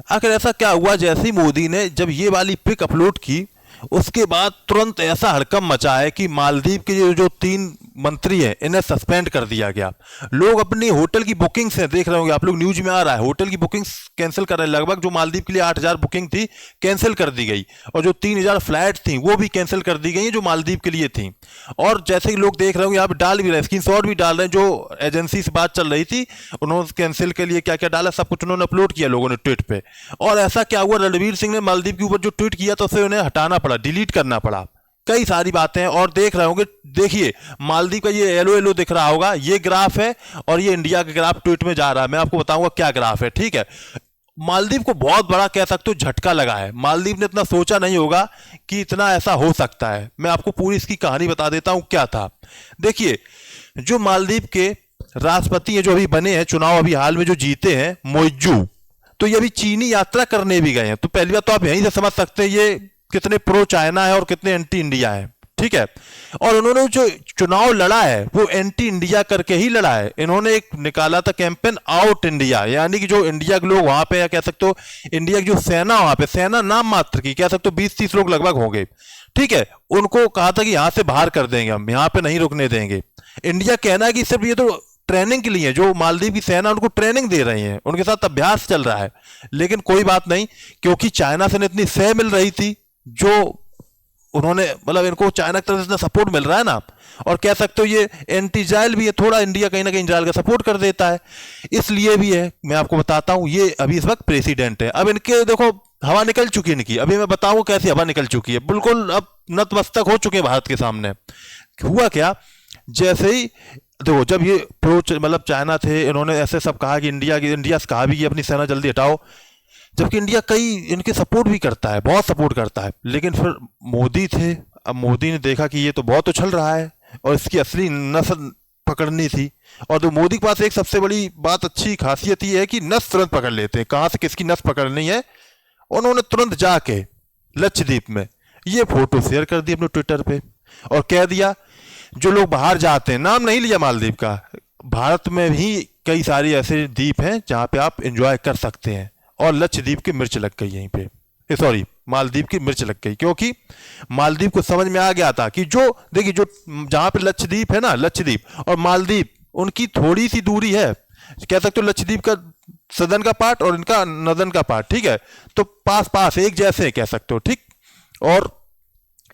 आखिर ऐसा क्या हुआ, जैसे ही मोदी ने जब ये वाली पिक अपलोड की उसके बाद तुरंत ऐसा हड़कंप मचा है कि मालदीव के जो 3 मंत्री हैं इन्हें सस्पेंड कर दिया गया। लोग अपनी होटल की बुकिंग्स हैं, देख रहे होंगे आप लोग, न्यूज में आ रहा है होटल की बुकिंग्स कैंसिल कर रहे हैं। लगभग जो मालदीव के लिए 8,000 बुकिंग थी कैंसिल कर दी गई, और जो 3,000 फ्लाइट थी वो भी कैंसिल कर दी गई जो मालदीव के लिए थी। और जैसे कि लोग देख रहे होंगे यहाँ पे डाल भी रहे हैं, स्क्रीनशॉट भी डाल रहे हैं, जो एजेंसी से बात चल रही थी उन्होंने कैंसिल के लिए क्या क्या डाला सब कुछ उन्होंने अपलोड किया लोगों ने ट्वीट पे। और ऐसा क्या हुआ, रणवीर सिंह ने मालदीव के ऊपर जो ट्वीट किया तो उसे उन्हें हटाना पड़ा, डिलीट करना पड़ा, कई सारी बातें हैं। और देख रहे होंगे, देखिए मालदीव का ये येलो येलो दिख रहा होगा, ये ग्राफ है और ये इंडिया का ग्राफ ट्वीट में जा रहा है। मैं आपको बताऊंगा क्या ग्राफ है, ठीक है। मालदीव को बहुत बड़ा कह सकते हो झटका लगा है। मालदीव ने इतना सोचा नहीं होगा कि इतना ऐसा हो सकता है। मैं आपको पूरी इसकी कहानी बता देता हूं क्या था। देखिए, जो मालदीव के राष्ट्रपति हैं जो अभी बने हैं, चुनाव अभी हाल में जो जीते हैं, मोइजू, तो ये अभी चीनी यात्रा करने भी गए हैं। तो पहली बात तो आप यहीं से समझ सकते हैं ये कितने प्रो चाइना है और कितने एंटी इंडिया है, ठीक है। और उन्होंने जो चुनाव लड़ा है वो एंटी इंडिया करके ही लड़ा है। इन्होंने एक निकाला था कैंपेन आउट इंडिया, यानी कि जो इंडिया के लोग वहां पे, या कह सकते हो इंडिया की जो सेना वहां पे, सेना नाम मात्र की, कह सकते हो 20-30 लोग लगभग होंगे, ठीक है, उनको कहा था कि यहां से बाहर कर देंगे, हम यहां पे नहीं रुकने देंगे। इंडिया कहना है कि सिर्फ ये तो ट्रेनिंग के लिए, जो मालदीव की सेना उनको ट्रेनिंग दे रही है, उनके साथ अभ्यास चल रहा है। लेकिन कोई बात नहीं, क्योंकि चाइना से इतनी सह मिल रही थी, जो उन्होंने मतलब इनको चाइना की तरफ से इतना सपोर्ट मिल रहा है ना, और कह सकते हो ये एंटी इजराइल भी है, थोड़ा इंडिया कहीं ना कहीं इजराइल का सपोर्ट कर देता है, इसलिए भी है। मैं आपको बताता हूं, ये अभी इस वक्त प्रेसिडेंट है। अब इनके देखो हवा निकल चुकी है इनकी, अभी मैं बताऊं कैसी हवा निकल चुकी है, बिल्कुल अब नतमस्तक हो चुके हैं भारत के सामने। हुआ क्या, जैसे ही देखो जब ये प्रो मतलब चाइना थे, इन्होंने ऐसे सब कहा कि इंडिया से कहा भी कि अपनी सेना जल्दी हटाओ, जबकि इंडिया कई इनके सपोर्ट भी करता है, बहुत सपोर्ट करता है। लेकिन फिर मोदी थे, अब मोदी ने देखा कि ये तो बहुत उछल रहा है और इसकी असली नस्ल पकड़नी थी। और तो मोदी के पास एक सबसे बड़ी बात, अच्छी खासियत ये है कि नस तुरंत पकड़ लेते हैं, कहाँ से किसकी नस पकड़नी है। उन्होंने तुरंत जाके लक्षद्वीप में ये फोटो शेयर कर दी अपने ट्विटर पे और कह दिया जो लोग बाहर जाते हैं, नाम नहीं लिया मालदीव का, भारत में भी कई सारे ऐसे द्वीप हैं जहां पे आप एंजॉय कर सकते हैं। और लक्षद्वीप की मिर्च लग गई यहीं पे, सॉरी मालदीव की मिर्च लग गई, क्योंकि मालदीव को समझ में आ गया था कि जो देखिए जो जहां पे लक्षद्वीप है ना, लक्षद्वीप और मालदीव उनकी थोड़ी सी दूरी है, कह सकते हो लक्षद्वीप का सदर्न का पार्ट और इनका नदन का पार्ट, ठीक है, तो पास पास एक जैसे कह सकते हो, ठीक, और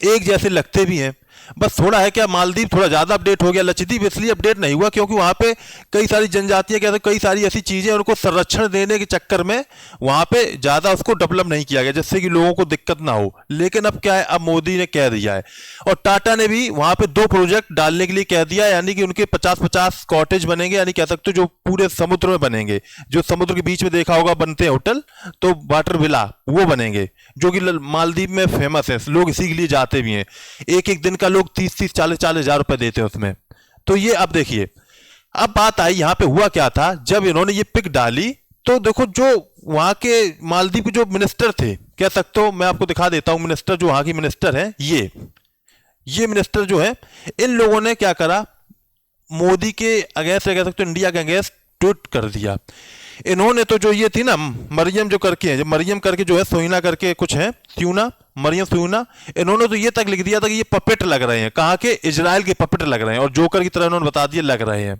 एक जैसे लगते भी हैं। बस थोड़ा है क्या, मालदीव थोड़ा ज्यादा अपडेट हो गया, लक्षद्वीप इसलिए अपडेट नहीं हुआ क्योंकि वहां पे कई सारी जनजातियां, कहते कई सारी ऐसी चीजें उनको संरक्षण देने के चक्कर में वहां पे ज्यादा उसको डेवलप नहीं किया गया, जिससे कि लोगों को दिक्कत ना हो। लेकिन अब क्या है, अब मोदी ने कह दिया है और टाटा ने भी वहां पे 2 प्रोजेक्ट डालने के लिए कह दिया, यानी कि उनके 50-50 कॉटेज बनेंगे, यानी कह सकते हो जो पूरे समुद्र में बनेंगे, जो समुद्र के बीच में देखा होगा बनते हैं होटल, तो वाटर विला वो बनेंगे, जो कि मालदीव में फेमस है, लोग इसी के लिए जाते भी हैं। एक एक दिन का लोग 30-30, 40-40 हजार रुपए देते हैं उसमें। तो ये अब देखिए, अब बात आई यहां पे हुआ क्या था, जब इन्होंने ये पिक डाली तो देखो जो वहां के मालदीव के जो मिनिस्टर थे, कह सकते हो मैं आपको दिखा देता हूं मिनिस्टर, जो वहां की मिनिस्टर है, ये मिनिस्टर जो है, इन लोगों ने क्या करा, मोदी के अगेंस्ट, कह सकते हो इंडिया के अगेंस्ट ट्वीट कर दिया। इन्होंने तो जो ये थी ना मरियम जो करके है, जो मरियम करके जो है, सोइना करके कुछ है, स्यूना, मरियम स्यूना, इन्होंने तो ये तक लिख दिया था कि ये पपेट लग रहे हैं, कहाँ के, इजराइल के पपेट लग रहे हैं, और जोकर की तरह इन्होंने बता दिया लग रहे हैं।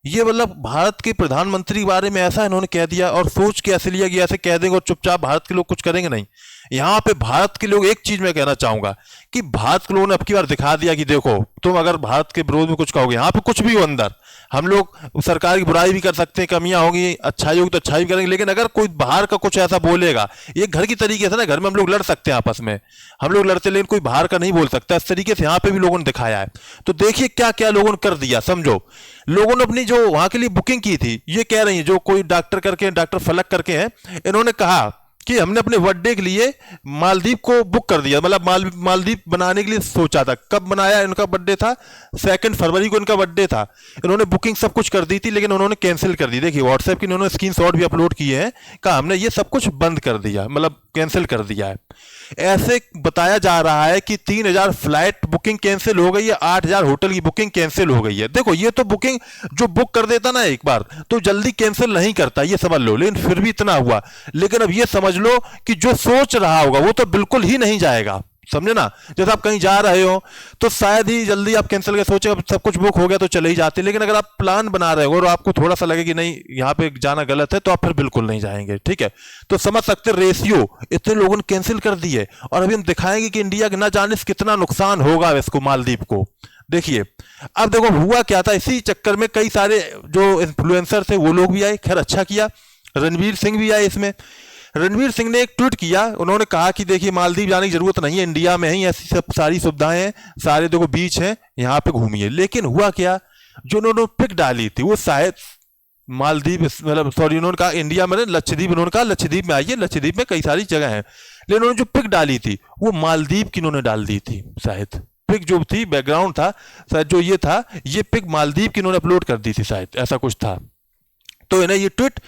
ये मतलब भारत के प्रधानमंत्री के बारे में ऐसा इन्होंने कह दिया, और सोच के ऐसे लिया कि ऐसे कह देंगे और चुपचाप भारत के लोग कुछ करेंगे नहीं। यहां पे भारत के लोग, एक चीज मैं कहना चाहूंगा कि भारत के लोगों ने अब की बार दिखा दिया कि देखो तुम अगर भारत के विरोध में कुछ कहोगे, यहां पे कुछ भी हो अंदर, हम लोग सरकार की बुराई भी कर सकते हैं, कमियां होगी, अच्छाई होगी तो अच्छाई भी करेंगे, लेकिन अगर कोई बाहर का कुछ ऐसा बोलेगा, ये घर की तरीके से ना, घर में हम लोग लड़ सकते हैं आपस में, हम लोग लड़ते, लेकिन कोई बाहर का नहीं बोल सकता, इस तरीके से यहां पे भी लोगों ने दिखाया है। तो देखिए क्या क्या लोगों ने कर दिया, समझो। लोगों ने अपनी जो वहां के लिए बुकिंग की थी, ये कह रही है जो कोई डॉक्टर करके, डॉक्टर फलक करके हैं, इन्होंने कहा कि हमने अपने बर्थडे के लिए मालदीव को बुक कर दिया, मतलब मालदीव बनाने के लिए सोचा था। कब बनाया? इनका बर्थडे था 2 फरवरी को, इनका बर्थडे था। इन्होंने बुकिंग सब कुछ कर दी थी, लेकिन उन्होंने कैंसिल कर दी। देखिए व्हाट्सएप की इन्होंने स्क्रीनशॉट भी अपलोड किए हैं, कहा हमने ये सब कुछ बंद कर दिया, मतलब कैंसिल कर दिया है। ऐसे बताया जा रहा है कि 3000 फ्लाइट बुकिंग कैंसिल हो गई है, 8000 होटल की बुकिंग कैंसिल हो गई है। देखो ये तो बुकिंग जो बुक कर देता ना एक बार तो जल्दी कैंसिल नहीं करता, ये समझ लो, लेकिन फिर भी इतना हुआ। लेकिन अब ये समझ लो कि जो सोच रहा होगा वो तो बिल्कुल ही नहीं जाएगा, समझे ना। जैसे आप कहीं जा रहे हो तो शायद ही जल्दी आप कैंसिल कर सोचे, अब सब कुछ बुक हो गया तो चले ही जाते। लेकिन अगर आप प्लान बना रहे हो और आपको थोड़ा सा लगे कि नहीं यहाँ पे जाना गलत है, तो आप फिर बिल्कुल नहीं जाएंगे, ठीक है। तो समझ सकते रेशियो इतने लोगों ने कैंसिल कर दिए। और अभी हम दिखाएंगे कि इंडिया के ना जाने से कितना नुकसान होगा इसको, मालदीव को। देखिए अब देखो हुआ क्या था, इसी चक्कर में कई सारे जो इन्फ्लुएंसर थे वो लोग भी आए, खैर अच्छा किया। रणवीर सिंह भी आए इसमें। रणवीर सिंह ने एक ट्वीट किया, उन्होंने कहा कि देखिए मालदीव जाने की जरूरत नहीं है, इंडिया में ही ऐसी सब सारी सुविधाएं हैं, सारे देखो बीच हैं, यहाँ पे घूमिए। लेकिन हुआ क्या, जो उन्होंने पिक डाली थी वो शायद मालदीव, मतलब सॉरी उन्होंने कहा इंडिया में, लक्षद्वीप, उन्होंने कहा लक्षद्वीप में आइए, लक्षद्वीप में कई सारी जगह हैं। लेकिन उन्होंने जो पिक डाली थी वो मालदीव की उन्होंने डाल दी थी। शायद पिक जो थी, बैकग्राउंड था शायद जो ये था, ये पिक मालदीव की उन्होंने अपलोड कर दी थी, शायद ऐसा कुछ था। तो इन्हें ये ट्वीट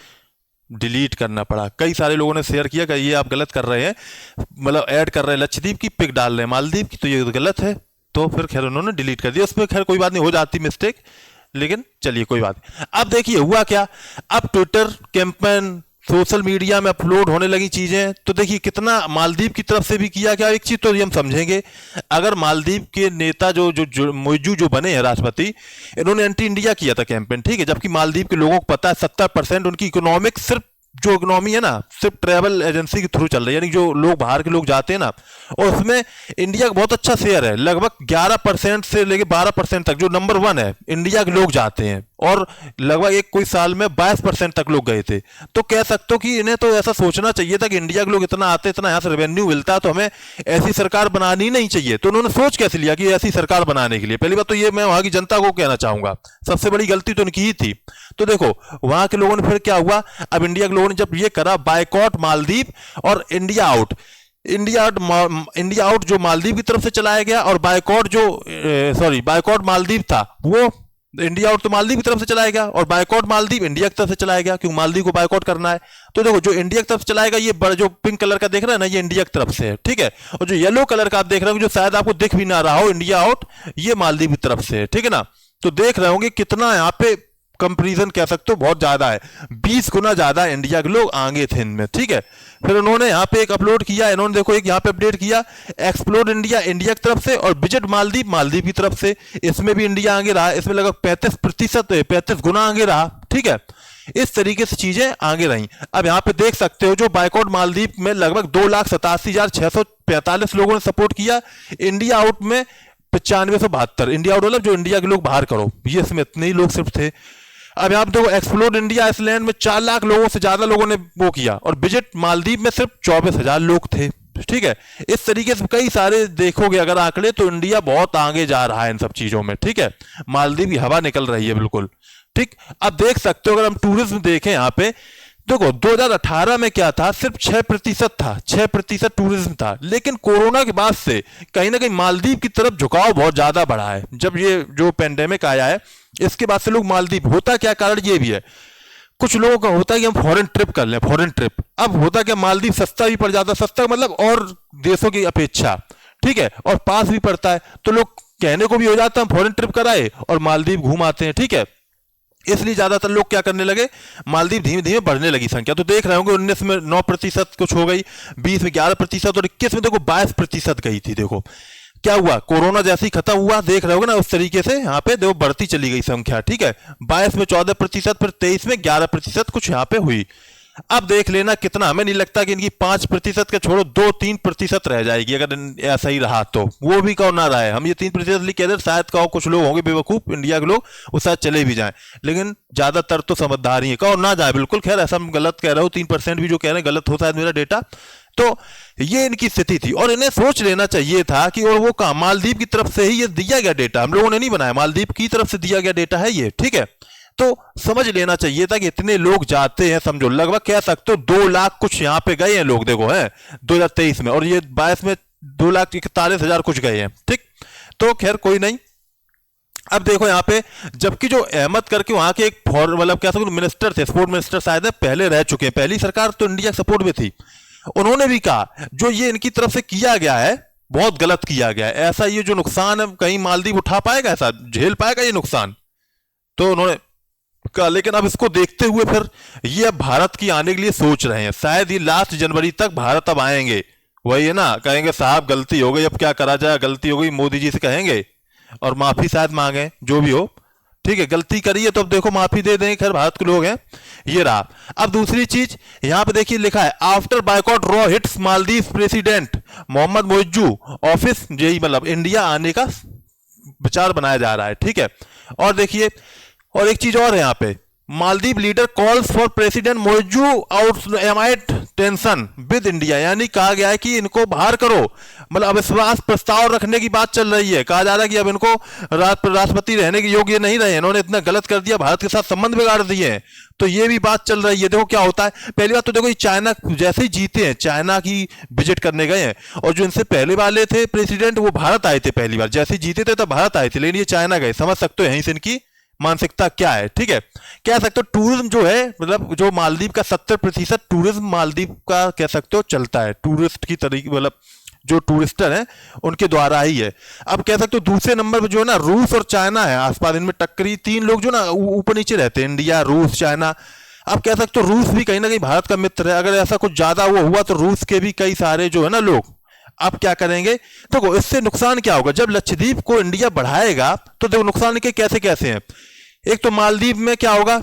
डिलीट करना पड़ा। कई सारे लोगों ने शेयर किया कि ये आप गलत कर रहे हैं, मतलब ऐड कर रहे हैं लक्षद्वीप की, पिक डाल रहे हैं मालदीव की, तो ये गलत है। तो फिर खैर उन्होंने डिलीट कर दिया। उसमें खैर कोई बात नहीं, हो जाती मिस्टेक, लेकिन चलिए कोई बात नहीं। अब देखिए हुआ क्या, अब ट्विटर कैंपेन सोशल मीडिया में अपलोड होने लगी चीजें। तो देखिए कितना मालदीव की तरफ से भी किया गया। एक चीज तो ये हम समझेंगे, अगर मालदीव के नेता जो मोइजू जो बने हैं राष्ट्रपति, इन्होंने एंटी इंडिया किया था कैंपेन, ठीक है, जबकि मालदीव के लोगों को पता है 70% उनकी इकोनॉमिक सिर्फ जो इकोनॉमी है ना सिर्फ ट्रैवल एजेंसी के थ्रू चल रही है, यानी जो लोग बाहर के लोग जाते हैं ना, और उसमें इंडिया का बहुत अच्छा शेयर है, लगभग 11% से लेके 12% तक, जो नंबर 1 है, इंडिया के लोग जाते हैं। और लगभग एक कोई साल में 22% तक लोग गए थे। तो कह सकते हो कि इन्हें तो ऐसा सोचना चाहिए था कि इंडिया के लोग इतना आते, इतना यहाँ से रेवेन्यू मिलता है, तो हमें ऐसी सरकार बनानी नहीं चाहिए। तो उन्होंने सोच कैसे लिया कि ऐसी सरकार बनाने के लिए? पहली बात तो ये मैं वहां की जनता को कहना चाहूंगा, सबसे बड़ी गलती तो इनकी ही थी। तो देखो वहां के लोगों ने फिर क्या हुआ, अब इंडिया के लोगों ने जब ये करा बायकॉट मालदीव और इंडिया आउट, इंडिया आउट जो मालदीव की तरफ से चलाया गया, और बायकॉट जो बायकॉट मालदीव था वो इंडिया आउट तो मालदीव की तरफ से चलाया गया, और बायकॉट मालदीव इंडिया की तरफ से चलाया गया, क्योंकि मालदीव को बायकॉट करना है। तो देखो जो इंडिया की तरफ से चलाएगा, ये बड़ा जो पिंक कलर का देख रहा है ना, ये इंडिया की तरफ से है, ठीक है। और जो येलो कलर का आप देख रहे हो, जो शायद आपको दिख भी ना रहा हो, इंडिया आउट, ये मालदीव की तरफ से है, ठीक है ना। तो देख रहे होंगे कितना यहाँ पे कंपैरिजन कह सकते हो बहुत ज्यादा है, 20 गुना ज्यादा इंडिया के लोग आगे थे इनमें, ठीक है। फिर उन्होंने यहाँ पे एक अपलोड किया, इन्होंने देखो एक यहाँ पे अपडेट किया, एक्सप्लोर इंडिया इंडिया की तरफ से, और विजिट मालदीव मालदीव की तरफ से। इसमें भी इंडिया आगे रहा, इसमें लगभग 35 गुना आगे रहा, ठीक है। इस तरीके से चीजें आगे रही। अब यहाँ पे देख सकते हो जो बायकॉट मालदीव में लगभग 2,87,645 लोगों ने सपोर्ट किया, इंडिया आउट में 9572, इंडिया आउट मतलब जो इंडिया के लोग बाहर करो, ये इसमें इतने ही लोग सिर्फ थे। अब आप देखो एक्सप्लोर इंडिया आइसलैंड में 4 लाख लोगों से ज्यादा लोगों ने वो किया, और विजिट मालदीव में सिर्फ 24,000 लोग थे, ठीक है। इस तरीके से कई सारे देखोगे अगर आंकड़े, तो इंडिया बहुत आगे जा रहा है इन सब चीजों में, ठीक है। मालदीव की हवा निकल रही है बिल्कुल, ठीक। अब देख सकते हो अगर हम टूरिज्म देखें यहाँ पे, देखो 2018 में क्या था, सिर्फ 6% था, 6% टूरिज्म था। लेकिन कोरोना के बाद से कहीं ना कहीं मालदीव की तरफ झुकाव बहुत ज्यादा बढ़ा है। जब ये जो पेंडेमिक आया है, इसके बाद से लोग मालदीव, होता क्या कारण ये भी है, कुछ लोगों का होता है कि हम फॉरेन ट्रिप कर लें, फॉरेन ट्रिप। अब होता क्या, मालदीव सस्ता भी पड़ जाता, सस्ता मतलब और देशों की अपेक्षा, ठीक है, और पास भी पड़ता है, तो लोग कहने को भी हो जाता है हम फॉरेन ट्रिप कराए और मालदीव घूम आते हैं, ठीक है। इसलिए ज्यादातर लोग क्या करने लगे, मालदीव धीमे धीमे बढ़ने लगी संख्या। तो देख रहे होंगे 19 में 9% कुछ हो गई, 20 में 11%, और 21 में देखो 22% गई थी। देखो क्या हुआ, कोरोना जैसे ही खत्म हुआ, देख रहे होगे ना, उस तरीके से यहाँ पे देखो बढ़ती चली गई संख्या, ठीक है। 22 में 14%, फिर 23 में 11% कुछ यहाँ पे हुई। अब देख लेना कितना, हमें नहीं लगता कि इनकी 5% का छोड़ो 2-3% रह जाएगी अगर ऐसा ही रहा तो, वो भी कहो ना रहा है। हम ये 3% लिख कह रहे, शायद कहो कुछ लोग होंगे बेवकूफ इंडिया के लोग, वो शायद चले भी जाएं, लेकिन ज्यादातर तो समझदार ही है, कहो ना जाए बिल्कुल। खैर ऐसा हम गलत कह रहा हूँ, 3% भी जो कह रहे हैं गलत होता है मेरा डेटा। तो ये इनकी स्थिति थी, और इन्हें सोच लेना चाहिए था कि, और वो कहा मालदीव की तरफ से ही ये दिया गया डेटा, हम लोगों ने नहीं बनाया, मालदीव की तरफ से दिया गया डेटा है ये, ठीक है। तो समझ लेना चाहिए था कि इतने लोग जाते हैं, समझो लगभग कह सकते हो 2 लाख कुछ यहाँ पे गए हैं लोग, देखो है 2023 में, और ये 22 में 2,41,000 कुछ गए हैं, ठीक। तो खैर कोई नहीं। अब देखो यहाँ पे, जबकि जो अहमद करके वहां के एक मतलब क्या सकते मिनिस्टर थे, स्पोर्ट मिनिस्टर शायद है, पहले रह चुके हैं, पहली सरकार तो इंडिया सपोर्ट में थी, उन्होंने भी कहा जो ये इनकी तरफ से किया गया है बहुत गलत किया गया है, ऐसा ये जो नुकसान है कहीं मालदीव उठा पाएगा, ऐसा झेल पाएगा ये नुकसान। तो उन्होंने कहा, लेकिन अब इसको देखते हुए फिर ये अब भारत की आने के लिए सोच रहे हैं, शायद ये लास्ट जनवरी तक भारत अब आएंगे, वही है ना, कहेंगे साहब गलती हो गई, अब क्या करा जाए, गलती हो गई, मोदी जी से कहेंगे और माफी शायद मांगे, जो भी हो, ठीक है, गलती करिए तो अब देखो माफी दे देंगे, खैर भारत के लोग हैं। ये रहा। अब दूसरी चीज यहां पे देखिए लिखा है, after boycott row hits Maldives president Mohammed Muizzu office, यही मतलब इंडिया आने का विचार बनाया जा रहा है, ठीक है। और देखिए, और एक चीज और है यहाँ पे, Maldives leader calls for president Muizzu out amide tension with India, यानी कहा गया है कि इनको बाहर करो, मतलब अविश्वास प्रस्ताव रखने की बात चल रही है, कहा जा रहा है कि अब इनको राष्ट्रपति रहने के योग्य नहीं रहे, इन्होंने इतना गलत कर दिया, भारत के साथ संबंध बिगाड़ दिए हैं, तो ये भी बात चल रही है। देखो क्या होता है, पहली बात तो देखो ये चाइना जैसे ही जीते हैं, चाइना की विजिट करने गए हैं, और जो इनसे पहले वाले थे प्रेसिडेंट वो भारत आए थे, पहली बार जैसे ही जीते थे तब भारत आए थे, लेकिन ये चाइना गए, समझ सकते हो यहीं से इनकी मानसिकता क्या है, ठीक है। कह सकते हो टूरिज्म जो है, मतलब जो मालदीव का 70% टूरिज्म मालदीव का कह सकते हो चलता है, टूरिस्ट की तरीके, मतलब जो टूरिस्टर हैं उनके द्वारा ही है। अब कह सकते हो दूसरे नंबर पर जो है ना रूस और चाइना है आसपास, इनमें टक्करी 3 लोग जो ना ऊपर नीचे रहते हैं, इंडिया रूस चाइना। अब कह सकते हो रूस भी कहीं ना कहीं भारत का मित्र है, अगर ऐसा कुछ ज्यादा वो हुआ तो रूस के भी कई सारे जो है ना लोग अब क्या करेंगे, देखो इससे नुकसान क्या होगा, जब लक्षद्वीप को इंडिया बढ़ाएगा तो देखो नुकसान के कैसे कैसे हैं। एक तो मालदीव में क्या होगा,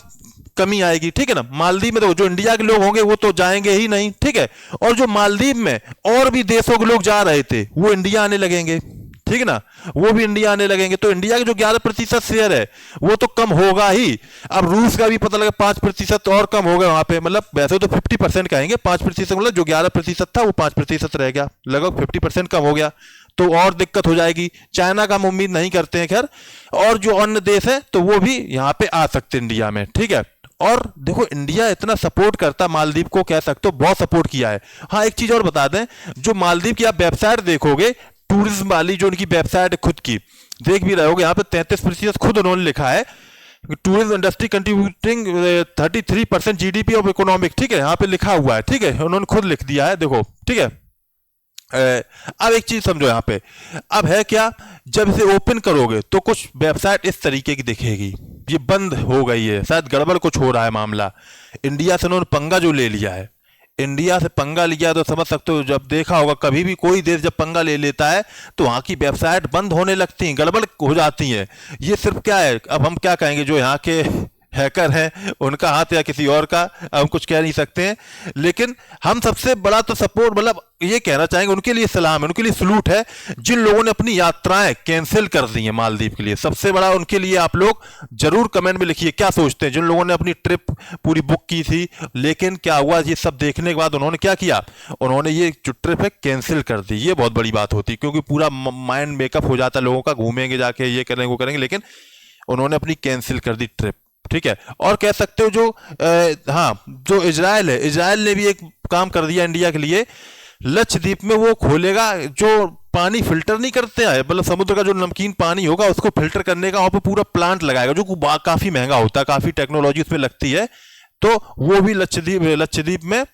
कमी आएगी, ठीक है ना, मालदीव में तो जो इंडिया के लोग होंगे वो तो जाएंगे ही नहीं, ठीक है, और जो मालदीव में और भी देशों के लोग जा रहे थे वो इंडिया आने लगेंगे, ठीक है ना, वो भी इंडिया आने लगेंगे, तो इंडिया के जो 11% शेयर है वो तो कम होगा ही। अब रूस का भी पता लगा 5% और कम हो गया वहां पे, मतलब वैसे तो 50% कहेंगे, 5% मतलब जो 11% था वो 5% रह गया, लगभग 50% कम हो गया, तो और दिक्कत हो जाएगी। चाइना का हम उम्मीद नहीं करते हैं खैर, और जो अन्य देश है तो वो भी यहाँ पे आ सकते हैं इंडिया में, ठीक है। और देखो इंडिया इतना सपोर्ट करता मालदीव को, कह सकते हो बहुत सपोर्ट किया है। हाँ एक चीज और बता दें, जो मालदीव की आप वेबसाइट देखोगे टूरिज्म वाली, जो उनकी वेबसाइट है खुद की, देख भी रहे होगे यहाँ पे 33% खुद उन्होंने लिखा है, tourism industry contributing 33% GDP of economic, ठीक है, यहाँ पे लिखा हुआ है, ठीक है, उन्होंने खुद लिख दिया है, देखो, ठीक है। अब एक चीज समझो यहाँ पे, अब है क्या, जब इसे ओपन करोगे तो कुछ वेबसाइट इस तरीके की दिखेगी, ये बंद हो गई है, शायद गड़बड़ कुछ हो रहा है मामला, इंडिया से उन्होंने पंगा जो ले लिया है, इंडिया से पंगा लिया तो समझ सकते हो, जब देखा होगा कभी भी कोई देश जब पंगा ले लेता है तो वहां की वेबसाइट बंद होने लगती हैं, गड़बड़ हो जाती है। ये सिर्फ क्या है, अब हम क्या कहेंगे, जो यहाँ के हैकर हैं उनका हाथ या किसी और का, हम कुछ कह नहीं सकते हैं, लेकिन हम सबसे बड़ा तो सपोर्ट मतलब ये कहना चाहेंगे, उनके लिए सलाम है, उनके लिए सलूट है, जिन लोगों ने अपनी यात्राएं कैंसिल कर दी हैं मालदीव के लिए, सबसे बड़ा उनके लिए आप लोग जरूर कमेंट में लिखिए क्या सोचते हैं, जिन लोगों ने अपनी ट्रिप पूरी बुक की थी, लेकिन क्या हुआ, ये सब देखने के बाद उन्होंने क्या किया, उन्होंने ये जो ट्रिप है कैंसिल कर दी। ये बहुत बड़ी बात होती है, क्योंकि पूरा माइंड मेकअप हो जाता है लोगों का, घूमेंगे जाके, ये करेंगे वो करेंगे, लेकिन उन्होंने अपनी कैंसिल कर दी ट्रिप, ठीक है। और कह सकते हो जो हाँ जो इजराइल है, इजराइल ने भी एक काम कर दिया इंडिया के लिए, लक्षद्वीप में वो खोलेगा जो पानी फिल्टर नहीं करते हैं, मतलब समुद्र का जो नमकीन पानी होगा उसको फिल्टर करने का वहां पे पूरा प्लांट लगाएगा, जो काफी महंगा होता है, काफी टेक्नोलॉजी उसमें लगती है, तो वो भी लक्षद्वीप में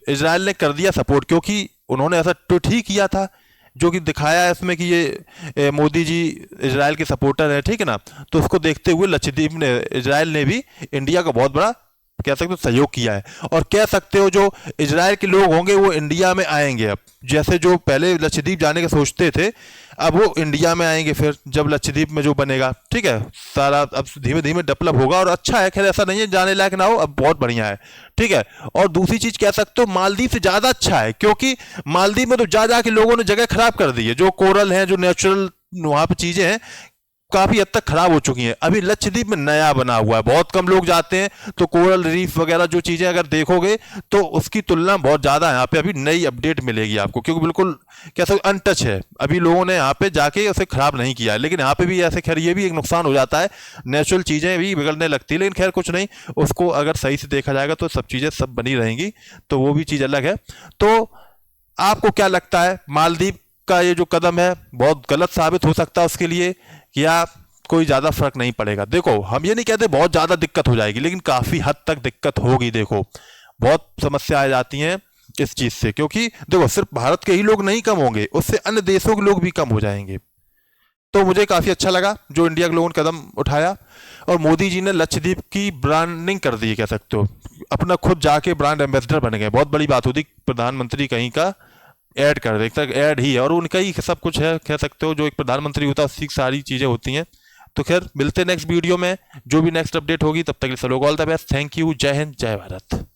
इजराइल ने कर दिया सपोर्ट, क्योंकि उन्होंने ऐसा तो ठीक किया था जो कि दिखाया है इसमें कि ये मोदी जी इजराइल के सपोर्टर है, ठीक है ना, तो उसको देखते हुए लक्षद्वीप ने, इजराइल ने भी इंडिया का बहुत बड़ा कह सकते हो सहयोग किया है। और कह सकते हो जो इजराइल के लोग होंगे वो इंडिया में आएंगे, अब जैसे जो पहले लक्षद्वीप जाने के सोचते थे अब वो इंडिया में आएंगे, फिर जब लक्षद्वीप में जो बनेगा, ठीक है, सारा अब धीमे धीमे डेवलप होगा, और अच्छा है, खैर ऐसा नहीं है जाने लायक ना हो, अब बहुत बढ़िया है, ठीक है। और दूसरी चीज कह सकते हो मालदीव से ज्यादा अच्छा है, क्योंकि मालदीव में तो जा के लोगों ने जगह खराब कर दी है, जो कोरल है, जो नेचुरल वहां पर चीजें हैं, काफी हद तक खराब हो चुकी हैं। अभी लक्षद्वीप में नया बना हुआ है, बहुत कम लोग जाते हैं, तो कोरल रीफ वगैरह जो चीजें अगर देखोगे तो उसकी तुलना बहुत ज्यादा यहाँ पे अभी नई अपडेट मिलेगी आपको, क्योंकि बिल्कुल कैसे अनटच है। अभी लोगों ने यहाँ पे जाके उसे खराब नहीं किया है, लेकिन यहाँ पे भी ऐसे खैर ये भी एक नुकसान हो जाता है, नेचुरल चीजें भी बिगड़ने लगती है, लेकिन खैर कुछ नहीं, उसको अगर सही से देखा जाएगा तो सब चीजें सब बनी रहेंगी, तो वो भी चीज अलग है। तो आपको क्या लगता है, मालदीव का ये जो कदम है बहुत गलत साबित हो सकता है उसके लिए, या कोई ज्यादा फर्क नहीं पड़ेगा? देखो हम ये नहीं कहते बहुत ज्यादा दिक्कत हो जाएगी, लेकिन काफी हद तक दिक्कत होगी। देखो बहुत समस्या आ जाती हैं इस चीज से, क्योंकि देखो सिर्फ भारत के ही लोग नहीं कम होंगे, उससे अन्य देशों के लोग भी कम हो जाएंगे। तो मुझे काफी अच्छा लगा जो इंडिया के लोगों ने कदम उठाया, और मोदी जी ने लक्षद्वीप की ब्रांडिंग कर दी, कह सकते हो अपना खुद जाके ब्रांड एम्बेसडर बन गए। बहुत बड़ी बात होती, प्रधानमंत्री कहीं का ऐड कर दे, एक तक ऐड ही है, और उनका ही सब कुछ है, कह सकते हो जो एक प्रधानमंत्री होता है उसकी सारी चीजें होती हैं। तो खैर मिलते हैं नेक्स्ट वीडियो में, जो भी नेक्स्ट अपडेट होगी, तब तक के लिए all the best, thank you, जय हिंद, जय भारत।